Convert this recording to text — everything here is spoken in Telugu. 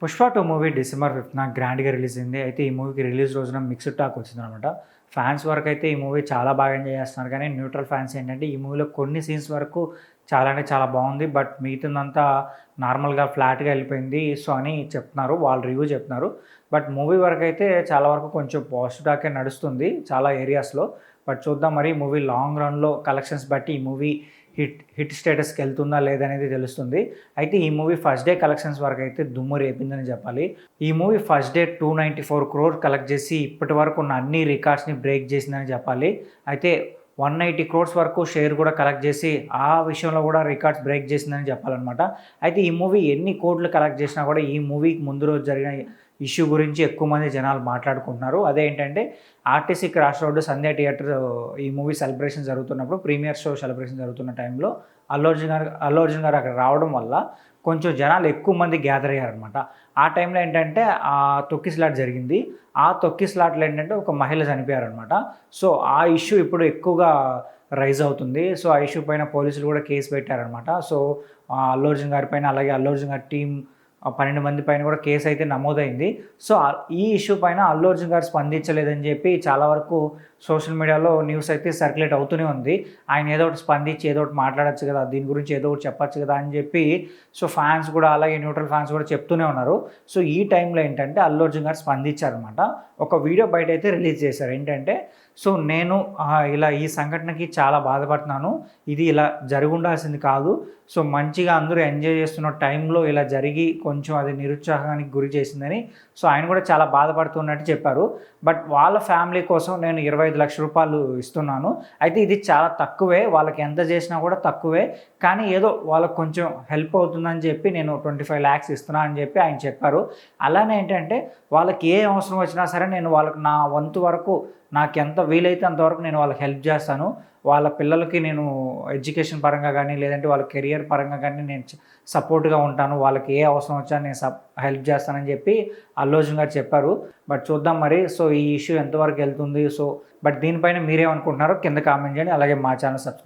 పుష్ప 2 మూవీ డిసెంబర్ 5న గ్రాండ్‌గా రిలీజ్ అయింది. అయితే ఈ మూవీకి రిలీజ్ రోజున మిక్స్డ్ టాక్ వచ్చిందనమాట. ఫ్యాన్స్ వరకైతే ఈ మూవీ చాలా బాగా ఎంజాయ్ చేస్తున్నారు. కానీ న్యూట్రల్ ఫ్యాన్స్ ఏంటంటే ఈ మూవీలో కొన్ని సీన్స్ వరకు చాలా అంటే చాలా బాగుంది. బట్ మిగతాదంతా నార్మల్‌గా ఫ్లాట్‌గా వెళ్ళిపోయింది. సో, అని చెప్తున్నారు. వాళ్ళు రివ్యూ చెప్తున్నారు. బట్ మూవీ వరకైతే చాలా వరకు కొంచెం పాజిటివ్ టాకే నడుస్తుంది చాలా ఏరియాస్‌లో. బట్ చూద్దాం మరి మూవీ లాంగ్ రన్‌లో కలెక్షన్స్ బట్టి ఈ మూవీ హిట్ స్టేటస్కి వెళ్తుందా లేదనేది తెలుస్తుంది. అయితే ఈ మూవీ ఫస్ట్ డే కలెక్షన్స్ వరకు అయితే దుమ్ము రేపిందని చెప్పాలి. ఈ movie first day 294 crore collect చేసి ఇప్పటి వరకు ఉన్న అన్ని రికార్డ్స్ని బ్రేక్ చేసిందని చెప్పాలి. అయితే 180 crores వరకు షేర్ కూడా కలెక్ట్ చేసి ఆ విషయంలో కూడా రికార్డ్స్ బ్రేక్ చేసిందని చెప్పాలన్నమాట. అయితే ఈ మూవీ ఎన్ని కోట్లు కలెక్ట్ చేసినా కూడా ఈ మూవీకి ముందు రోజు జరిగిన ఇష్యూ గురించి ఎక్కువ మంది జనాలు మాట్లాడుకుంటున్నారు. అదేంటంటే ఆర్టీసీ క్రాస్ రోడ్ సంధ్య థియేటర్ ఈ మూవీ సెలబ్రేషన్ జరుగుతున్నప్పుడు ప్రీమియర్ షో సెలబ్రేషన్ జరుగుతున్న టైంలో అల్లు అర్జున్ గారు అక్కడ రావడం వల్ల కొంచెం జనాలు ఎక్కువ మంది గ్యాదర్ అయ్యారనమాట. ఆ టైంలో ఏంటంటే ఆ తొక్కిసలాట జరిగింది. ఆ తొక్కిసలాటలో ఏంటంటే ఒక మహిళ చనిపోయారనమాట. సో ఆ ఇష్యూ ఇప్పుడు ఎక్కువగా రైజ్ అవుతుంది. సో ఆ ఇష్యూ పైన పోలీసులు కూడా కేసు పెట్టారనమాట. సో అల్లు అర్జున్ గారి పైన అలాగే అల్లు అర్జున్ గారి టీం 12 మంది పైన కూడా కేసు అయితే నమోదైంది. సో ఈ ఇష్యూ పైన అల్లు అర్జున్ గారు స్పందించలేదని చెప్పి చాలా వరకు సోషల్ మీడియాలో న్యూస్ అయితే సర్క్యులేట్ అవుతూనే ఉంది. ఆయన ఏదో ఒకటి స్పందించి ఏదో ఒకటి మాట్లాడచ్చు కదా, దీని గురించి ఏదో ఒకటి చెప్పచ్చు కదా అని చెప్పి సో ఫ్యాన్స్ కూడా అలాగే న్యూట్రల్ ఫ్యాన్స్ కూడా చెప్తూనే ఉన్నారు. సో ఈ టైంలో ఏంటంటే అల్లు అర్జున్ గారు స్పందించారనమాట. ఒక వీడియో బయట అయితే రిలీజ్ చేశారు. ఏంటంటే సో నేను ఇలా ఈ సంఘటనకి చాలా బాధపడుతున్నాను. ఇది ఇలా జరుగుండాల్సింది కాదు. సో మంచిగా అందరూ ఎంజాయ్ చేస్తున్న టైంలో ఇలా జరిగి కొంచెం అది నిరుత్సాహానికి గురి చేసిందని సో ఆయన కూడా చాలా బాధపడుతున్నట్టు చెప్పారు. బట్ వాళ్ళ ఫ్యామిలీ కోసం నేను 25 లక్షల రూపాయలు ఇస్తున్నాను. అయితే ఇది చాలా తక్కువే, వాళ్ళకి ఎంత చేసినా కూడా తక్కువే, కానీ ఏదో వాళ్ళకి కొంచెం హెల్ప్ అవుతుందని చెప్పి నేను 25 lakhs ఇస్తున్నాను అని చెప్పి ఆయన చెప్పారు. అలానే ఏంటంటే వాళ్ళకి ఏ అవసరం వచ్చినా సరే నేను వాళ్ళకి నా వంతు వరకు నాకు ఎంత వీలైతే అంతవరకు నేను వాళ్ళకి హెల్ప్ చేస్తాను. వాళ్ళ పిల్లలకి నేను ఎడ్యుకేషన్ పరంగా కానీ లేదంటే వాళ్ళ కెరియర్ పరంగా కానీ నేను సపోర్ట్గా ఉంటాను. వాళ్ళకి ఏ అవసరం వచ్చా నేను హెల్ప్ చేస్తానని చెప్పి అల్లు అర్జున్ గారు చెప్పారు. బట్ చూద్దాం మరి సో ఈ ఇష్యూ ఎంతవరకు వెళ్తుంది. సో బట్ దీనిపైన మీరేమనుకుంటున్నారో కింద కామెంట్ చేయండి. అలాగే మా ఛానల్ సబ్స్క్రైబ్